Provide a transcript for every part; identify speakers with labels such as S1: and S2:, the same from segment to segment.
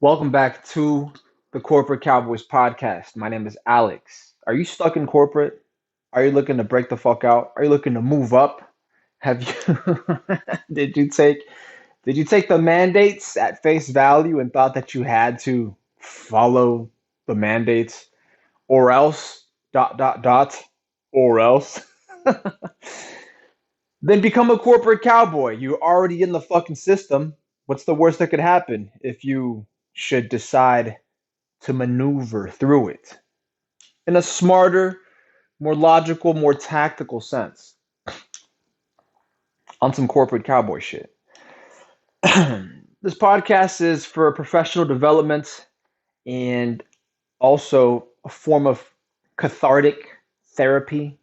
S1: Welcome back to the Corporate Cowboys podcast. My name is Alex. Are you stuck in corporate? Are you looking to break the fuck out? Are you looking to move up? Have you did you take did you take the mandates at face value and thought that you had to follow the mandates or else or else then become a corporate cowboy. You're already in the fucking system. What's the worst that could happen if you should decide to maneuver through it in a smarter, more logical, more tactical sense on some corporate cowboy shit? This podcast is for professional development and also a form of cathartic therapy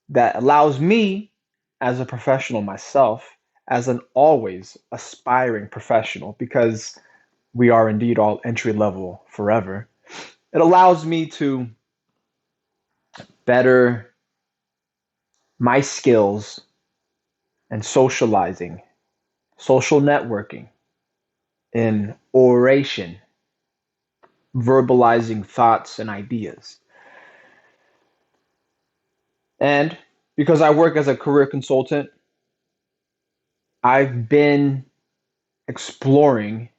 S1: that allows me, as a professional myself, as an always aspiring professional, because we are indeed all entry level forever, it allows me to better my skills and socializing, social networking, in oration, verbalizing thoughts and ideas. And because I work as a career consultant, I've been exploring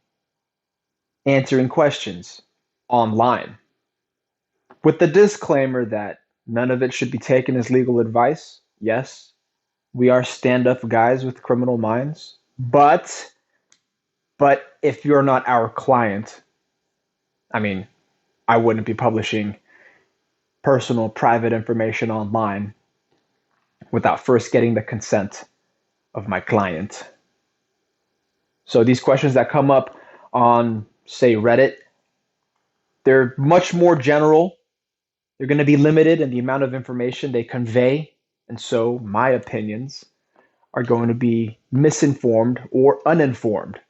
S1: answering questions online with the disclaimer that none of it should be taken as legal advice. Yes, we are stand-up guys with criminal minds, but if you're not our client, I mean, I wouldn't be publishing personal private information online without first getting the consent of my client. So these questions that come up on, say, Reddit, they're much more general. They're going to be limited in the amount of information they convey. And so my opinions are going to be misinformed or uninformed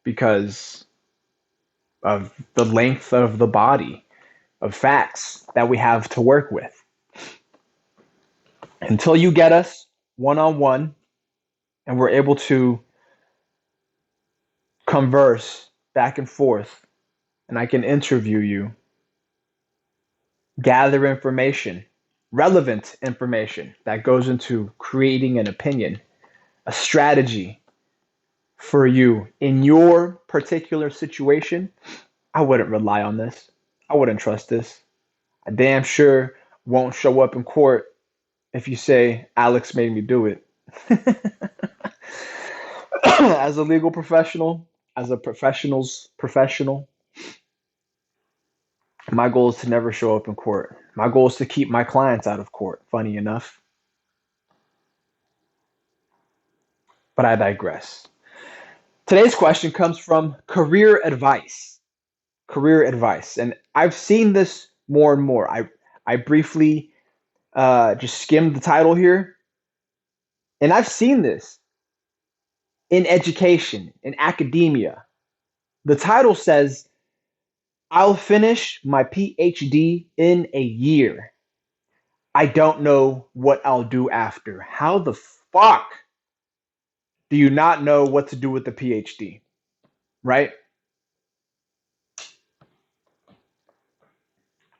S1: because of the length of the body of facts that we have to work with. Until you get us one on one and we're able to converse back and forth and I can interview you, gather information, relevant information that goes into creating an opinion, a strategy for you in your particular situation, I wouldn't rely on this. I wouldn't trust this. I damn sure won't show up in court if you say Alex made me do it. As a legal professional, as a professional's professional, my goal is to never show up in court. My goal is to keep my clients out of court, funny enough. But I digress. Today's question comes from career advice. Career advice. And I've seen this more and more. I briefly just skimmed the title here, and I've seen this in education, in academia. The title says, I'll finish my PhD in a year. I don't know what I'll do after. How the fuck do you not know what to do with the PhD? Right?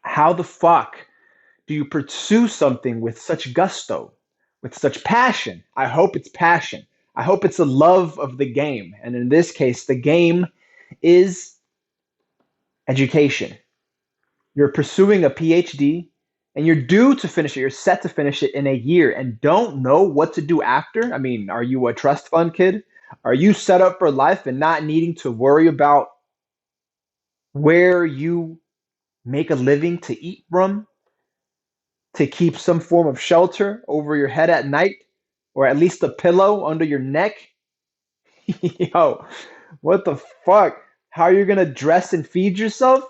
S1: How the fuck do you pursue something with such gusto, with such passion? I hope it's passion. I hope it's a love of the game. And in this case, the game is education. You're pursuing a PhD and you're due to finish it. You're set to finish it in a year and don't know what to do after. I mean, are you a trust fund kid? Are you set up for life and not needing to worry about where you make a living to eat from, to keep some form of shelter over your head at night, or at least a pillow under your neck? Yo, what the fuck? How are you gonna dress and feed yourself?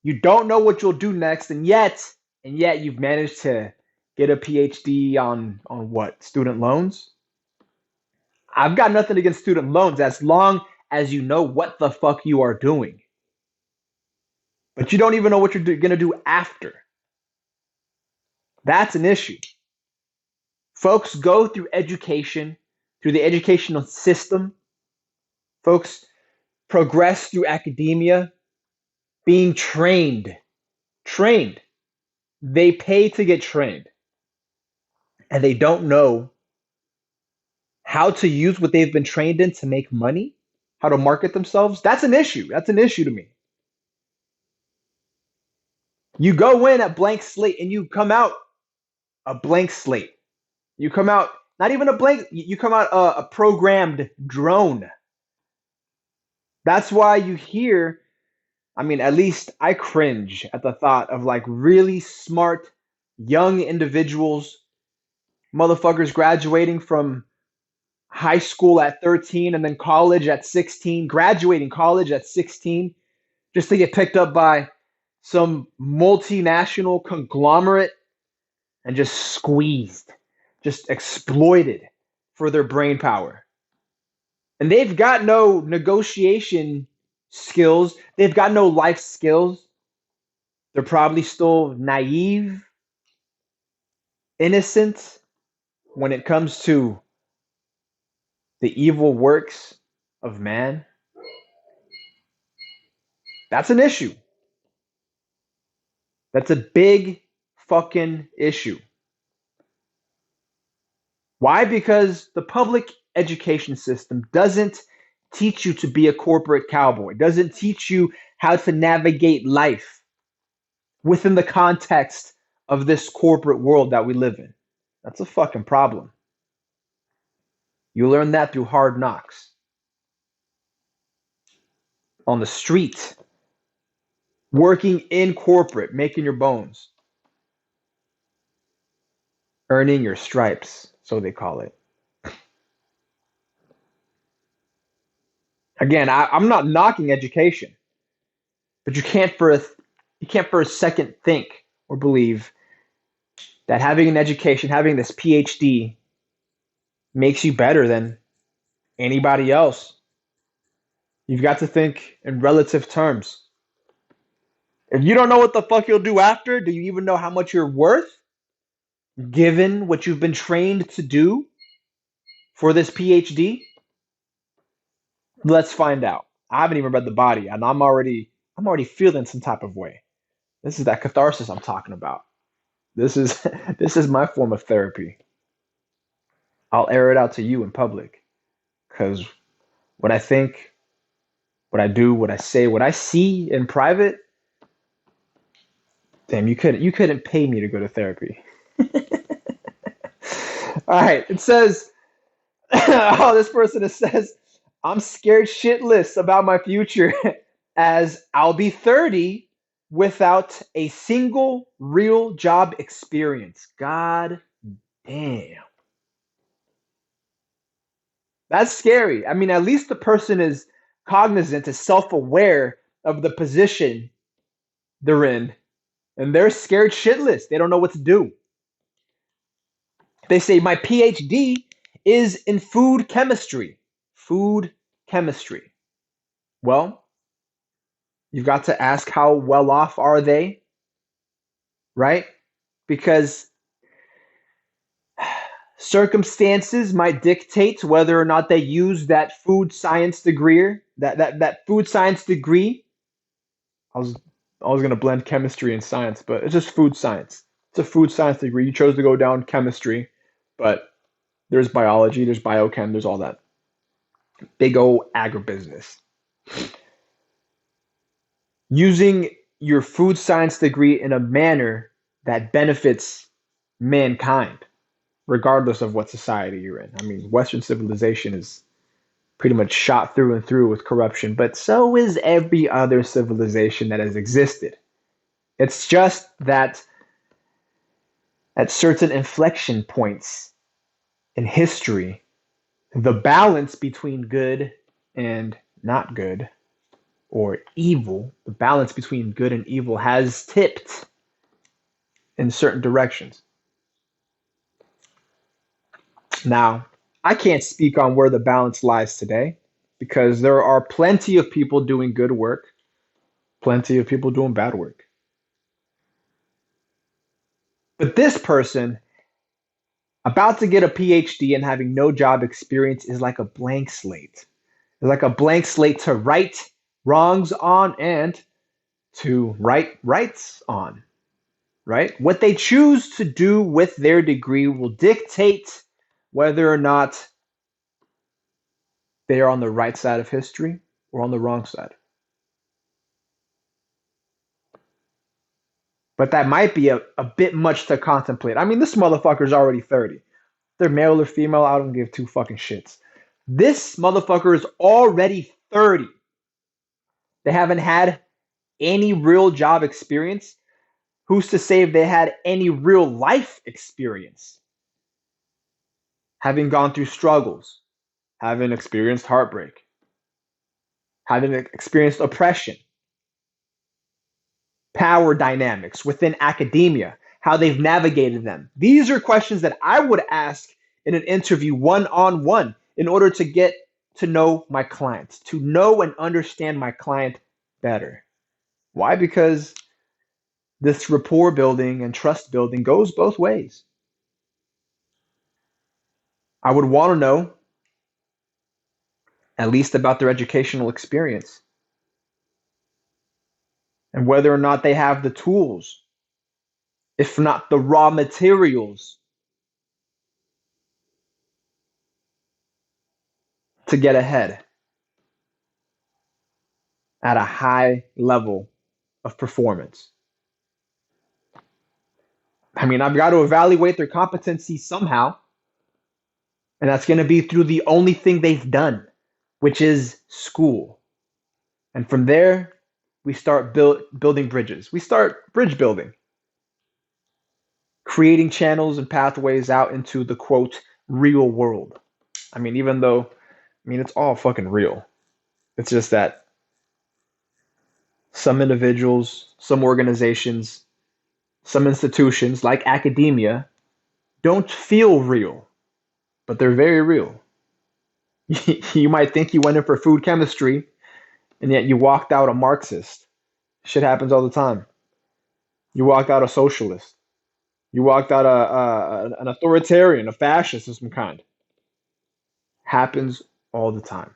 S1: You don't know what you'll do next, and yet you've managed to get a PhD on what? Student loans? I've got nothing against student loans as long as you know what the fuck you are doing. But you don't even know what you're gonna do after. That's an issue. Folks go through education, through the educational system. Folks progress through academia, being trained. Trained. They pay to get trained. And they don't know how to use what they've been trained in to make money, how to market themselves. That's an issue. That's an issue to me. You go in at blank slate and you come out a blank slate. You come out not even a blank, you come out a programmed drone. That's why you hear, I mean, at least I cringe at the thought of like really smart young individuals, motherfuckers graduating from high school at 13 and then college at 16, graduating college at 16, just to get picked up by some multinational conglomerate and just squeezed, just exploited for their brain power. And they've got no negotiation skills, they've got no life skills. They're probably still naive, innocent when it comes to the evil works of man. That's an issue. That's a big fucking issue. Why? Because the public education system doesn't teach you to be a corporate cowboy, doesn't teach you how to navigate life within the context of this corporate world that we live in. That's a fucking problem. You learn that through hard knocks. On the street, working in corporate, making your bones, earning your stripes, so they call it. Again, I'm not knocking education, but you can't for a second think or believe that having an education, having this PhD, makes you better than anybody else. You've got to think in relative terms. If you don't know what the fuck you'll do after, do you even know how much you're worth, given what you've been trained to do for this PhD? Let's find out. I haven't even read the body, and I'm already feeling some type of way. This is that catharsis I'm talking about. This is this is my form of therapy. I'll air it out to you in public, because what I think, what I do, what I say, what I see in private, damn, you couldn't pay me to go to therapy. All right, it says, oh, this person says, I'm scared shitless about my future as I'll be 30 without a single real job experience. God damn. That's scary. I mean, at least the person is cognizant, is self aware of the position they're in, and they're scared shitless. They don't know what to do. They say, my PhD is in food chemistry. Food chemistry. Well, you've got to ask how well off are they, right? Because circumstances might dictate whether or not they use that food science degree. That food science degree. I was gonna blend chemistry and science, but it's just food science. It's a food science degree. You chose to go down chemistry, but there's biology, there's biochem, there's all that. Big old agribusiness. Using your food science degree in a manner that benefits mankind, regardless of what society you're in. I mean, Western civilization is pretty much shot through and through with corruption, but so is every other civilization that has existed. It's just that at certain inflection points in history, the balance between good and not good, or evil, the balance between good and evil has tipped in certain directions. Now, I can't speak on where the balance lies today because there are plenty of people doing good work, plenty of people doing bad work. But this person, about to get a PhD and having no job experience, is like a blank slate. It's like a blank slate to write wrongs on and to right rights on, right? What they choose to do with their degree will dictate whether or not they are on the right side of history or on the wrong side. But that might be a bit much to contemplate. I mean, this motherfucker's already 30. They're male or female, I don't give two fucking shits. This motherfucker is already 30. They haven't had any real job experience. Who's to say if they had any real life experience? Having gone through struggles, having experienced heartbreak, having experienced oppression, power dynamics within academia, how they've navigated them. These are questions that I would ask in an interview one on one in order to get to know my client, to know and understand my client better. Why? Because this rapport building and trust building goes both ways. I would want to know at least about their educational experience and whether or not they have the tools, if not the raw materials, to get ahead at a high level of performance. I mean, I've got to evaluate their competency somehow, and that's going to be through the only thing they've done, which is school. And from there, we start building bridges. We start bridge building, creating channels and pathways out into the quote real world. I mean, even though, I mean, it's all fucking real. It's just that some individuals, some organizations, some institutions like academia don't feel real, but they're very real. You might think you went in for food chemistry, and yet you walked out a Marxist. Shit happens all the time. You walked out a socialist. You walked out an authoritarian, a fascist of some kind. Happens all the time.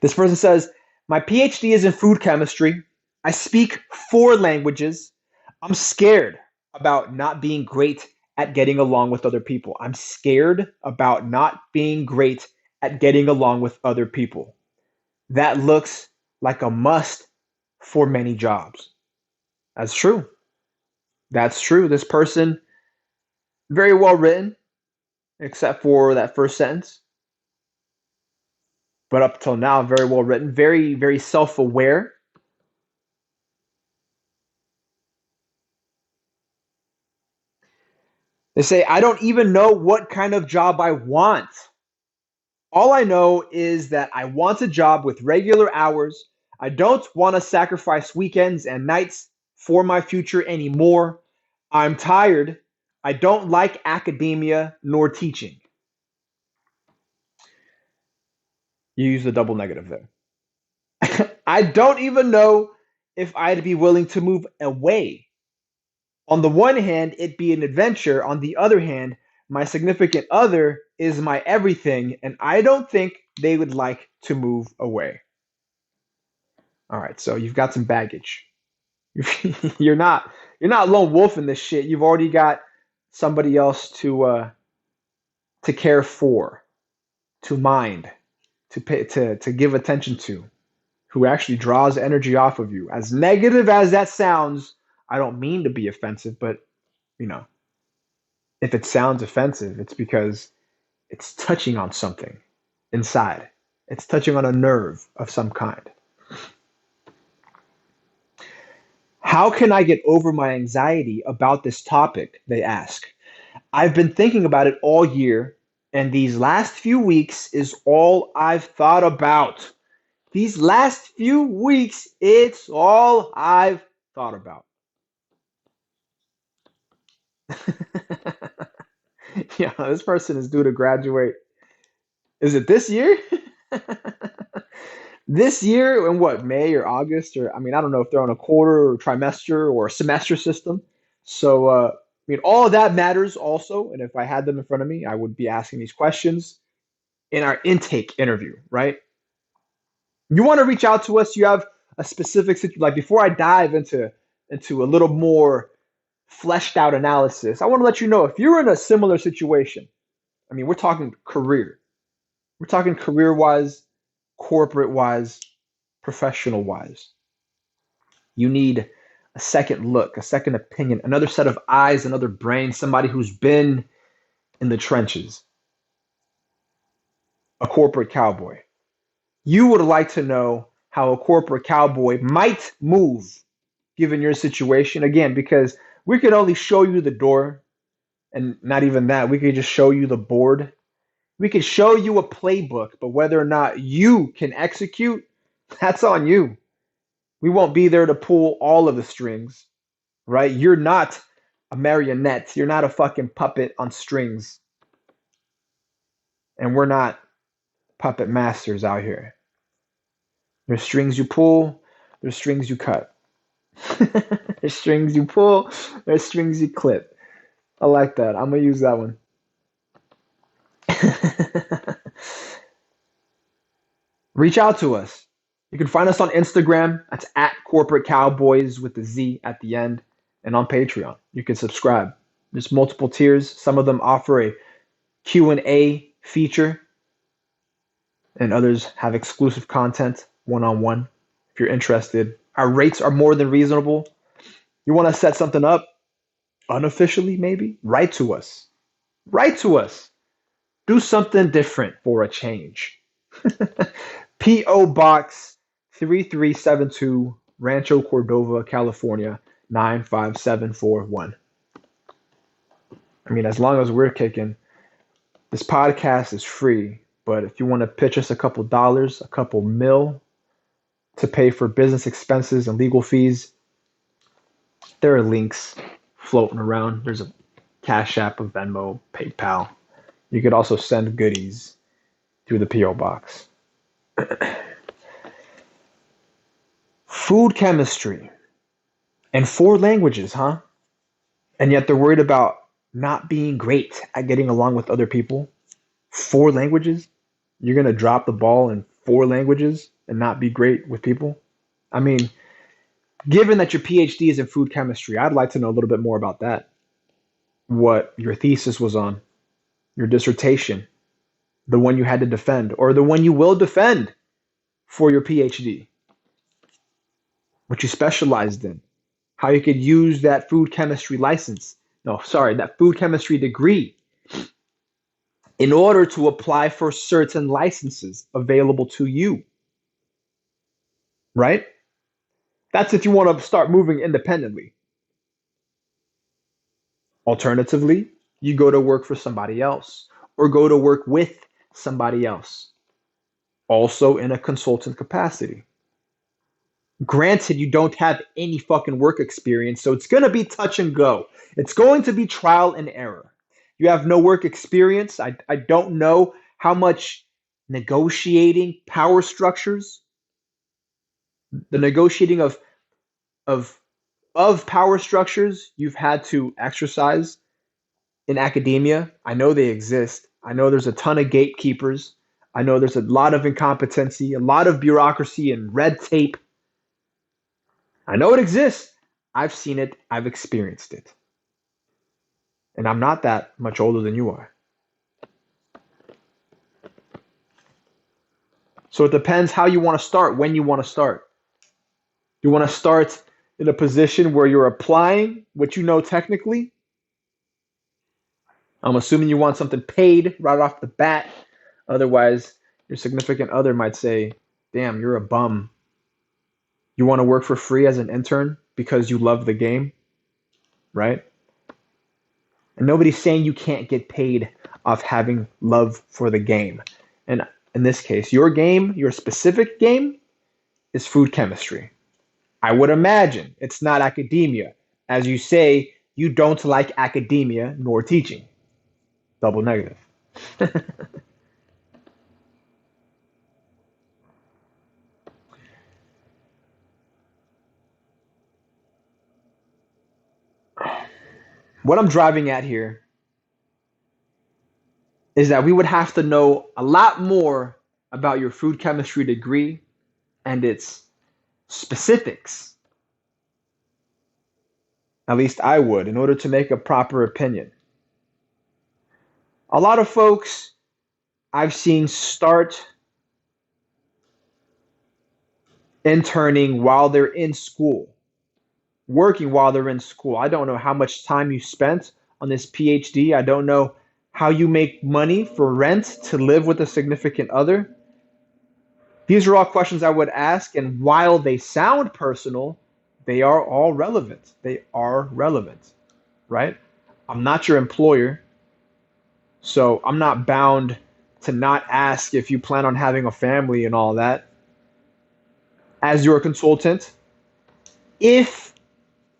S1: This person says, my PhD is in food chemistry. I speak 4 languages. I'm scared about not being great at getting along with other people. I'm scared about not being great at getting along with other people. That looks like a must for many jobs. That's true. That's true. This person, very well written, except for that first sentence. But up till now, very well written, very, very self aware. They say, I don't even know what kind of job I want. All I know is that I want a job with regular hours. I don't want to sacrifice weekends and nights for my future anymore. I'm tired. I don't like academia nor teaching. You use the double negative there. I don't even know if I'd be willing to move away. On the one hand, it'd be an adventure. On the other hand, my significant other is my everything, and I don't think they would like to move away. All right, so you've got some baggage. you're not you're not lone wolf in this shit. You've already got somebody else to care for, to mind, to pay to give attention to, who actually draws energy off of you. As negative as that sounds, I don't mean to be offensive, but you know, if it sounds offensive, it's because it's touching on something inside. It's touching on a nerve of some kind. How can I get over my anxiety about this topic? They ask. I've been thinking about it all year, and these last few weeks is all I've thought about. These last few weeks, it's all I've thought about. Yeah, this person is due to graduate. Is it this year? This year in what, May or August? Or, I mean, I don't know if they're on a quarter or trimester or a semester system. So, I mean, all of that matters also. And if I had them in front of me, I would be asking these questions in our intake interview, right? You want to reach out to us, you have a specific like before I dive into a little more fleshed out analysis, I want to let you know if you're in a similar situation. I mean, we're talking career. We're talking career wise, corporate wise, professional wise. You need a second look, a second opinion, another set of eyes, another brain, somebody who's been in the trenches, a corporate cowboy. You would like to know how a corporate cowboy might move given your situation. Again, because we could only show you the door, and not even that, we could just show you the board. We could show you a playbook, but whether or not you can execute, that's on you. We won't be there to pull all of the strings, right? You're not a marionette. You're not a fucking puppet on strings. And we're not puppet masters out here. There's strings you pull, there's strings you cut. There's strings you pull, there's strings you clip. I like that. I'm gonna use that one. Reach out to us. You can find us on Instagram. That's at Corporate Cowboys with the Z at the end, and on Patreon. You can subscribe. There's multiple tiers. Some of them offer a Q&A feature, and others have exclusive content one-on-one. If you're interested, our rates are more than reasonable. You want to set something up unofficially, maybe? Write to us. Write to us. Do something different for a change. P.O. Box 3372, Rancho Cordova, California, 95741. I mean, as long as we're kicking, this podcast is free. But if you want to pitch us a couple dollars, a couple mil to pay for business expenses and legal fees, there are links floating around. There's a Cash App, a Venmo, PayPal. You could also send goodies through the P.O. Box. Food chemistry and 4 languages, huh? And yet they're worried about not being great at getting along with other people. 4 languages? You're going to drop the ball in 4 languages and not be great with people? I mean, given that your PhD is in food chemistry, I'd like to know a little bit more about that. What your thesis was on, your dissertation, the one you had to defend, or the one you will defend for your PhD. What you specialized in, how you could use that food chemistry license. No, sorry, that food chemistry degree in order to apply for certain licenses available to you, right? That's if you want to start moving independently. Alternatively, you go to work for somebody else or go to work with somebody else, also in a consultant capacity. Granted, you don't have any fucking work experience, so it's going to be touch and go. It's going to be trial and error. You have no work experience. I don't know how much negotiating power structures, the negotiating of of power structures you've had to exercise in academia. I know they exist. I know there's a ton of gatekeepers. I know there's a lot of incompetency, a lot of bureaucracy and red tape. I know it exists. I've seen it. I've experienced it. And I'm not that much older than you are. So it depends how you want to start, when you want to start. You want to start in a position where you're applying what you know technically. I'm assuming you want something paid right off the bat. Otherwise, your significant other might say, damn, you're a bum. You want to work for free as an intern because you love the game, right? And nobody's saying you can't get paid off having love for the game. And in this case, your game, your specific game, is food chemistry. I would imagine it's not academia. As you say, you don't like academia nor teaching. Double negative. What I'm driving at here is that we would have to know a lot more about your food chemistry degree and its specifics. At least I would, in order to make a proper opinion. A lot of folks I've seen start interning while they're in school, working while they're in school. I don't know how much time you spent on this PhD. I don't know how you make money for rent to live with a significant other. These are all questions I would ask, and while they sound personal, they are all relevant. They are relevant, right? I'm not your employer, so I'm not bound to not ask if you plan on having a family and all that. As your consultant, if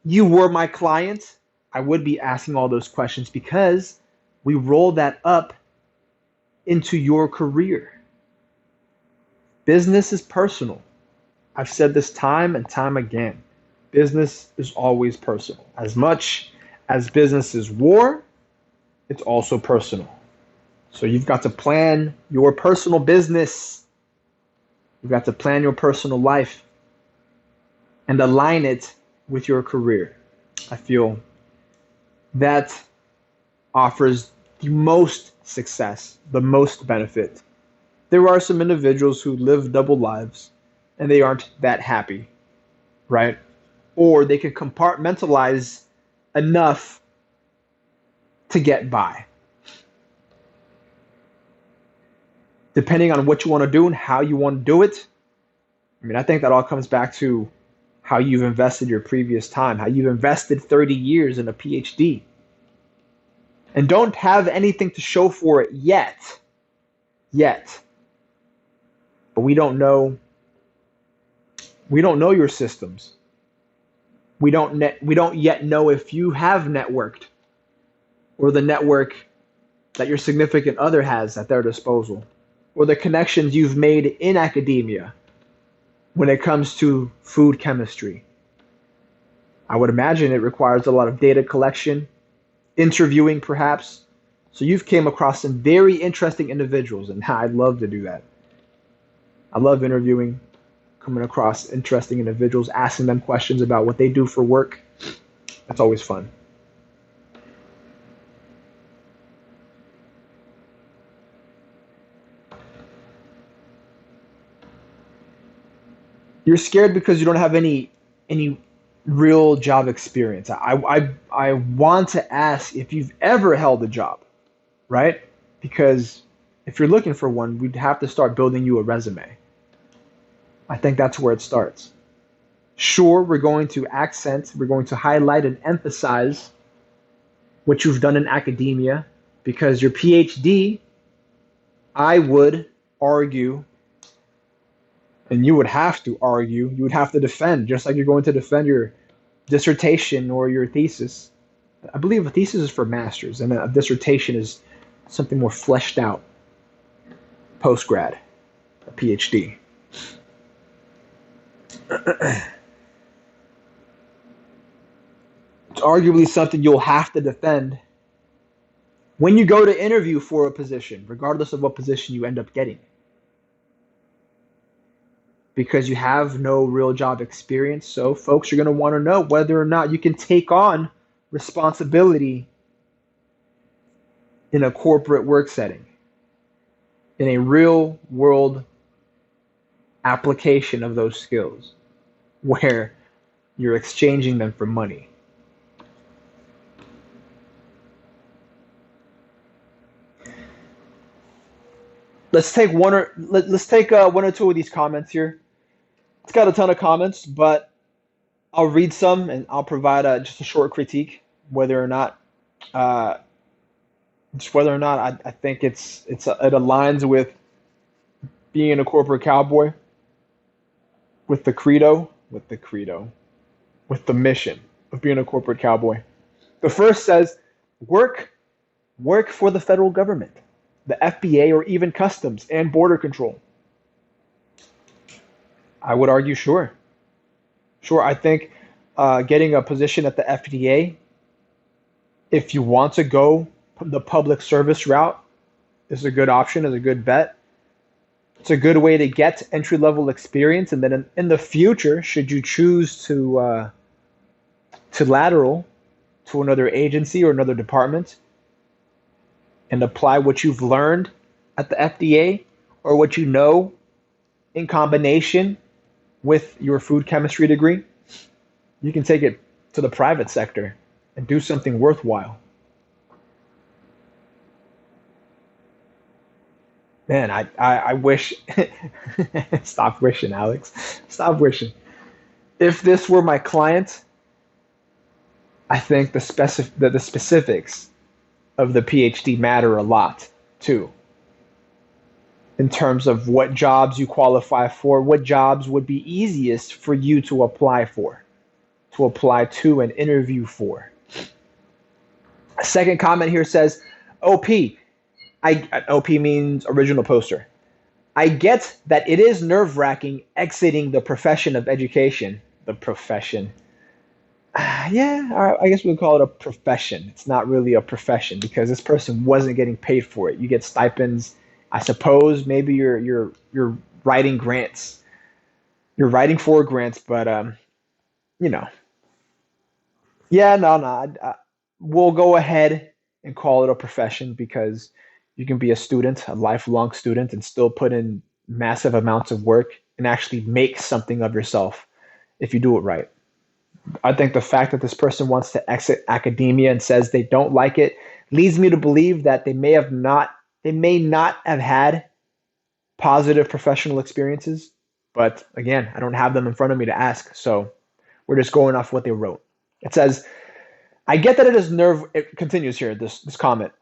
S1: you were my client, I would be asking all those questions because we roll that up into your career. Business is personal. I've said this time and time again. Business is always personal. As much as business is war, it's also personal. So you've got to plan your personal business. You've got to plan your personal life and align it with your career. I feel that offers the most success, the most benefit. There are some individuals who live double lives and they aren't that happy, right? Or they can compartmentalize enough to get by. Depending on what you want to do and how you want to do it, I mean, I think that all comes back to how you've invested your previous time, how you've invested 30 years in a PhD and don't have anything to show for it yet. But we don't know your systems. We don't yet know if you have networked or the network that your significant other has at their disposal or the connections you've made in academia when it comes to food chemistry. I would imagine it requires a lot of data collection, interviewing perhaps. So you've came across some very interesting individuals, and I'd love to do that. I love interviewing, coming across interesting individuals, asking them questions about what they do for work. That's always fun. You're scared because you don't have any real job experience. I want to ask if you've ever held a job, right? Because if you're looking for one, we'd have to start building you a resume. I think that's where it starts. Sure, we're going to highlight and emphasize what you've done in academia because your PhD, I would argue, and you would have to argue, you would have to defend, just like you're going to defend your dissertation or your thesis. I believe a thesis is for masters, and a dissertation is something more fleshed out, post-grad, a PhD. It's arguably something you'll have to defend when you go to interview for a position, regardless of what position you end up getting. Because you have no real job experience, so folks are going to want to know whether or not you can take on responsibility in a corporate work setting, in a real world application of those skills, where you're exchanging them for money. Let's take one or two of these comments here. It's got a ton of comments, but I'll read some and I'll provide just a short critique, whether or not uh, I think it aligns with being a corporate cowboy, with the mission of being a corporate cowboy. The first says, work for the federal government, the FBA, or even Customs and Border Control. I would argue, sure. I think getting a position at the FDA, if you want to go the public service route, is a good option, is a good bet. It's a good way to get entry level experience, and then in the future, should you choose to lateral to another agency or another department and apply what you've learned at the FDA or what you know in combination with your food chemistry degree, you can take it to the private sector and do something worthwhile. Man, I wish. Stop wishing, Alex. Stop wishing. If this were my client, I think the specifics of the PhD matter a lot too, in terms of what jobs you qualify for, what jobs would be easiest for you to apply for, to apply to and interview for. A second comment here says, OP. OP means original poster. I get that it is nerve wracking exiting the profession of education. The profession. Yeah, I guess we'll call it a profession. It's not really a profession because this person wasn't getting paid for it. You get stipends. I suppose maybe you're writing grants. You're writing for grants, but you know, yeah, no. We'll go ahead and call it a profession because you can be a student, a lifelong student, and still put in massive amounts of work and actually make something of yourself if you do it right. I think the fact that this person wants to exit academia and says they don't like it leads me to believe that they may not have had positive professional experiences. But again, I don't have them in front of me to ask, so we're just going off what they wrote. It says, I get that it is nerve. It continues here. This comment.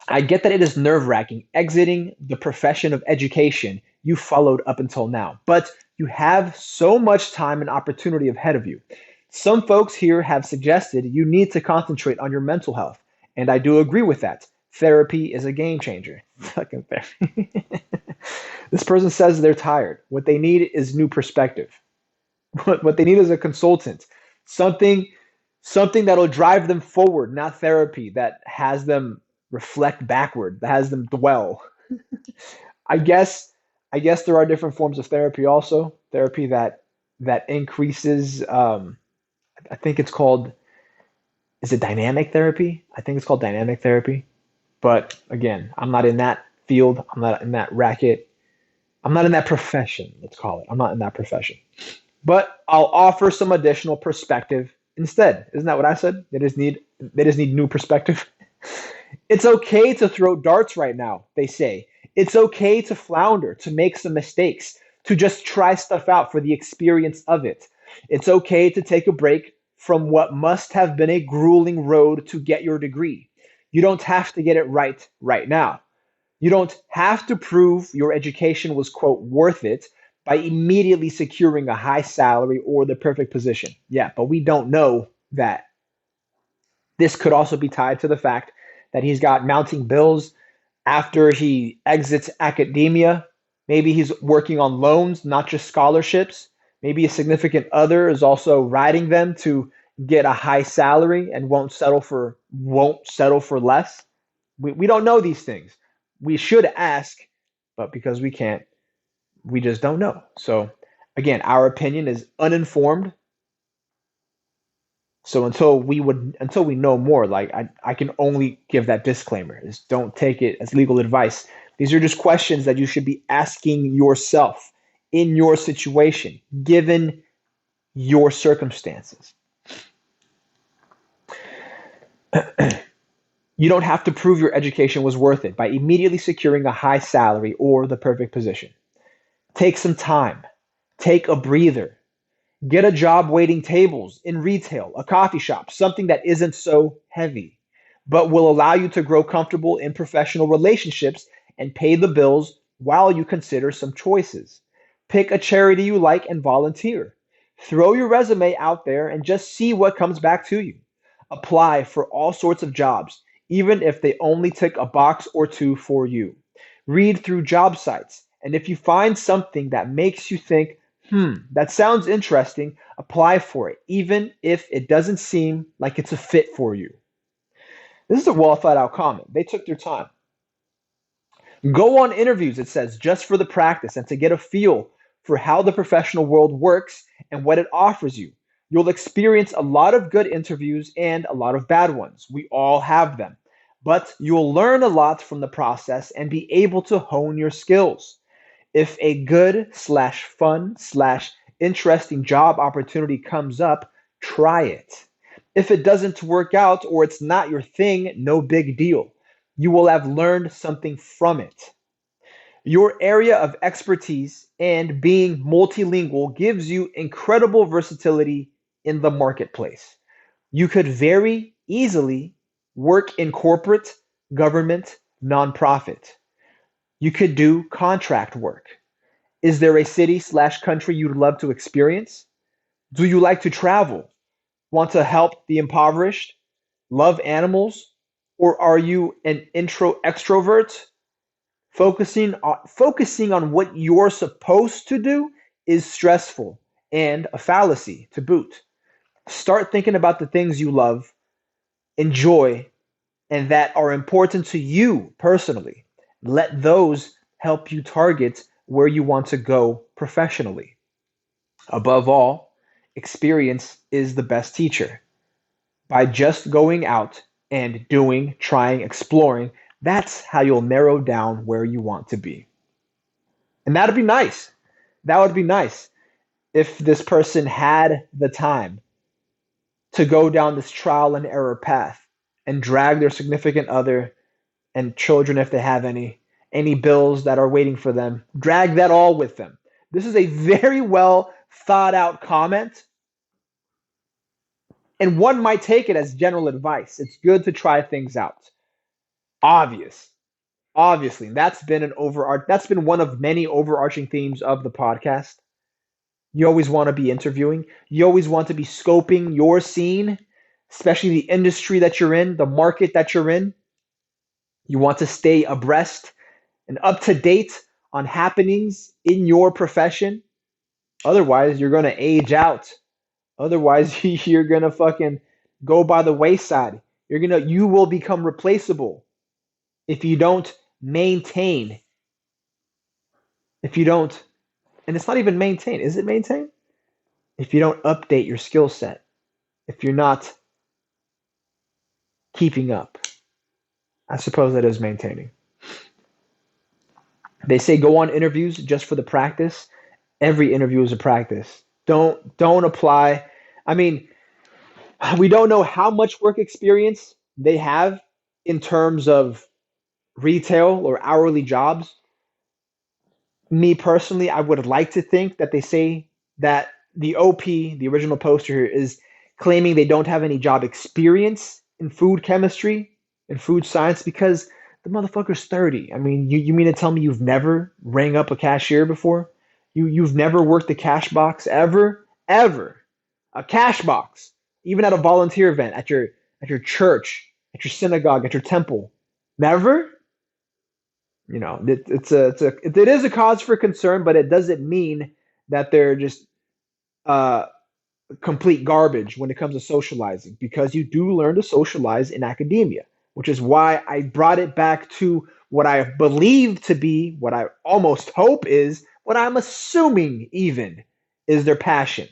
S1: I get that it is nerve wracking exiting the profession of education you followed up until now, but you have so much time and opportunity ahead of you. Some folks here have suggested you need to concentrate on your mental health, and I do agree with that. Therapy is a game changer. Fucking therapy. This person says they're tired. What they need is new perspective. What they need is a consultant, something something that'll drive them forward, not therapy that has them reflect backward, that has them dwell. I guess I guess there are different forms of therapy also. Therapy that increases I think it's called, is it dynamic therapy? I think it's called dynamic therapy. But again, I'm not in that field. I'm not in that racket. I'm not in that profession, let's call it. I'm not in that profession. But I'll offer some additional perspective instead. Isn't that what I said? They just need new perspective. It's okay to throw darts right now, they say. It's okay to flounder, to make some mistakes, to just try stuff out for the experience of it. It's okay to take a break from what must have been a grueling road to get your degree. You don't have to get it right now. You don't have to prove your education was, quote, worth it by immediately securing a high salary or the perfect position. Yeah, but we don't know that. This could also be tied to the fact that he's got mounting bills after he exits academia. Maybe he's working on loans, not just scholarships. Maybe a significant other is also riding them to get a high salary and won't settle for less. We don't know these things. We should ask, but because we can't, we just don't know. So again, our opinion is uninformed. So until we know more, like I can only give that disclaimer is don't take it as legal advice. These are just questions that you should be asking yourself in your situation, given your circumstances. You don't have to prove your education was worth it by immediately securing a high salary or the perfect position. Take some time. Take a breather. Get a job waiting tables in retail, a coffee shop, something that isn't so heavy, but will allow you to grow comfortable in professional relationships and pay the bills while you consider some choices. Pick a charity you like and volunteer. Throw your resume out there and just see what comes back to you. Apply for all sorts of jobs, even if they only tick a box or two for you. Read through job sites, and if you find something that makes you think, that sounds interesting, apply for it, even if it doesn't seem like it's a fit for you. This is a well thought out comment. They took their time. Go on interviews, it says, just for the practice and to get a feel for how the professional world works and what it offers you. You'll experience a lot of good interviews and a lot of bad ones. We all have them. But you'll learn a lot from the process and be able to hone your skills. If a good slash fun slash interesting job opportunity comes up, try it. If it doesn't work out or it's not your thing, no big deal. You will have learned something from it. Your area of expertise and being multilingual gives you incredible versatility in the marketplace. You could very easily work in corporate, government, nonprofit. You could do contract work. Is there a city slash country you'd love to experience? Do you like to travel? Want to help the impoverished? Love animals? Or are you an intro extrovert? Focusing on what you're supposed to do is stressful and a fallacy to boot. Start thinking about the things you love, enjoy, and that are important to you personally. Let those help you target where you want to go professionally. Above all, experience is the best teacher. By just going out and doing, trying, exploring, that's how you'll narrow down where you want to be. And that'd be nice. That would be nice if this person had the time to go down this trial and error path and drag their significant other and children, if they have any bills that are waiting for them, drag that all with them. This is a very well thought out comment, and one might take it as general advice. It's good to try things out. Obvious, obviously, that's been one of many overarching themes of the podcast. You always want to be interviewing. You always want to be scoping your scene, especially the industry that you're in, the market that you're in. You want to stay abreast and up to date on happenings in your profession. Otherwise, you're going to age out. Otherwise, you're going to fucking go by the wayside. You will become replaceable if you don't maintain, if you don't, and it's not even maintain. Is it maintain? If you don't update your skill set, if you're not keeping up, I suppose that is maintaining. They say go on interviews just for the practice. Every interview is a practice. Don't apply. I mean, we don't know how much work experience they have in terms of retail or hourly jobs. Me personally, I would like to think that they say that the OP, the original poster here, is claiming they don't have any job experience in food chemistry and food science because the motherfucker's 30. I mean, you mean to tell me you've never rang up a cashier before? You've never worked the cash box ever? Ever. A cash box. Even at a volunteer event, at your church, at your synagogue, at your temple. Never? It is a cause for concern, but it doesn't mean that they're just uh, complete garbage when it comes to socializing, because you do learn to socialize in academia, which is why I brought it back to what I believe to be, what I almost hope is, what I'm assuming even is their passion,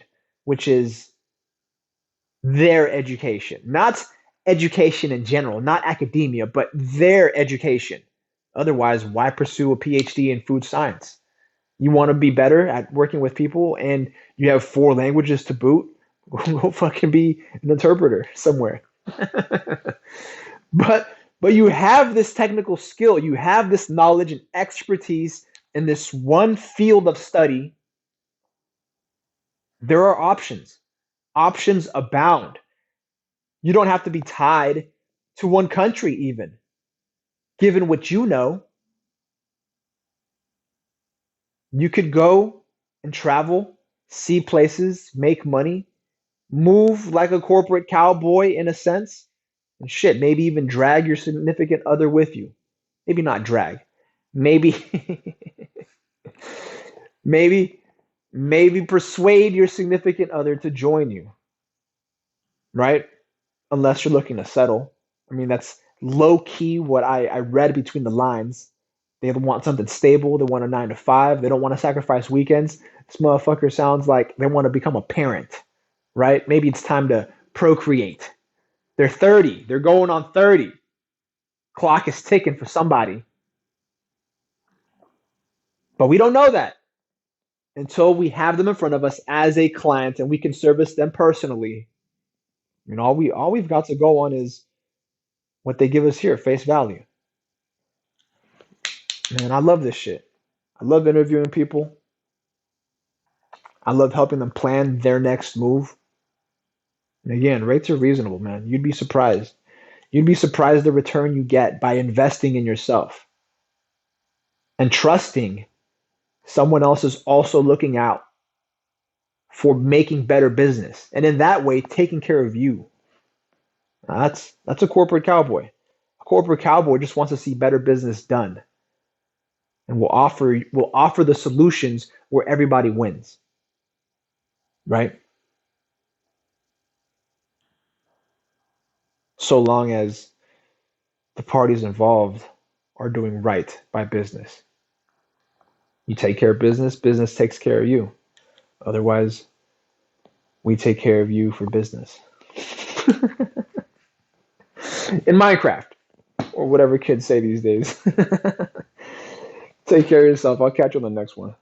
S1: which is their education, not education in general, not academia, but their education. Otherwise, why pursue a PhD in food science? You want to be better at working with people and you have four languages to boot? Go fucking be an interpreter somewhere. but you have this technical skill, you have this knowledge and expertise in this one field of study. There are options. Options abound. You don't have to be tied to one country, even. Given what you know, you could go and travel, see places, make money, move like a corporate cowboy in a sense, and shit, maybe even drag your significant other with you. Maybe not drag. Maybe, maybe, maybe persuade your significant other to join you, right? Unless you're looking to settle. I mean, that's low key what I read between the lines. They want something stable. They want a 9 to 5. They don't want to sacrifice weekends. This motherfucker sounds like they want to become a parent, right? Maybe it's time to procreate. They're 30. They're going on 30. Clock is ticking for somebody. But we don't know that until we have them in front of us as a client and we can service them personally. And all we've got to go on is what they give us here, face value. Man, I love this shit. I love interviewing people. I love helping them plan their next move. And again, rates are reasonable, man. You'd be surprised. You'd be surprised the return you get by investing in yourself and trusting someone else is also looking out for making better business. And in that way, taking care of you. That's a corporate cowboy. A corporate cowboy just wants to see better business done and will offer the solutions where everybody wins, right? So long as the parties involved are doing right by business. You take care of business, business takes care of you. Otherwise, we take care of you for business. In Minecraft, or whatever kids say these days. Take care of yourself. I'll catch you on the next one.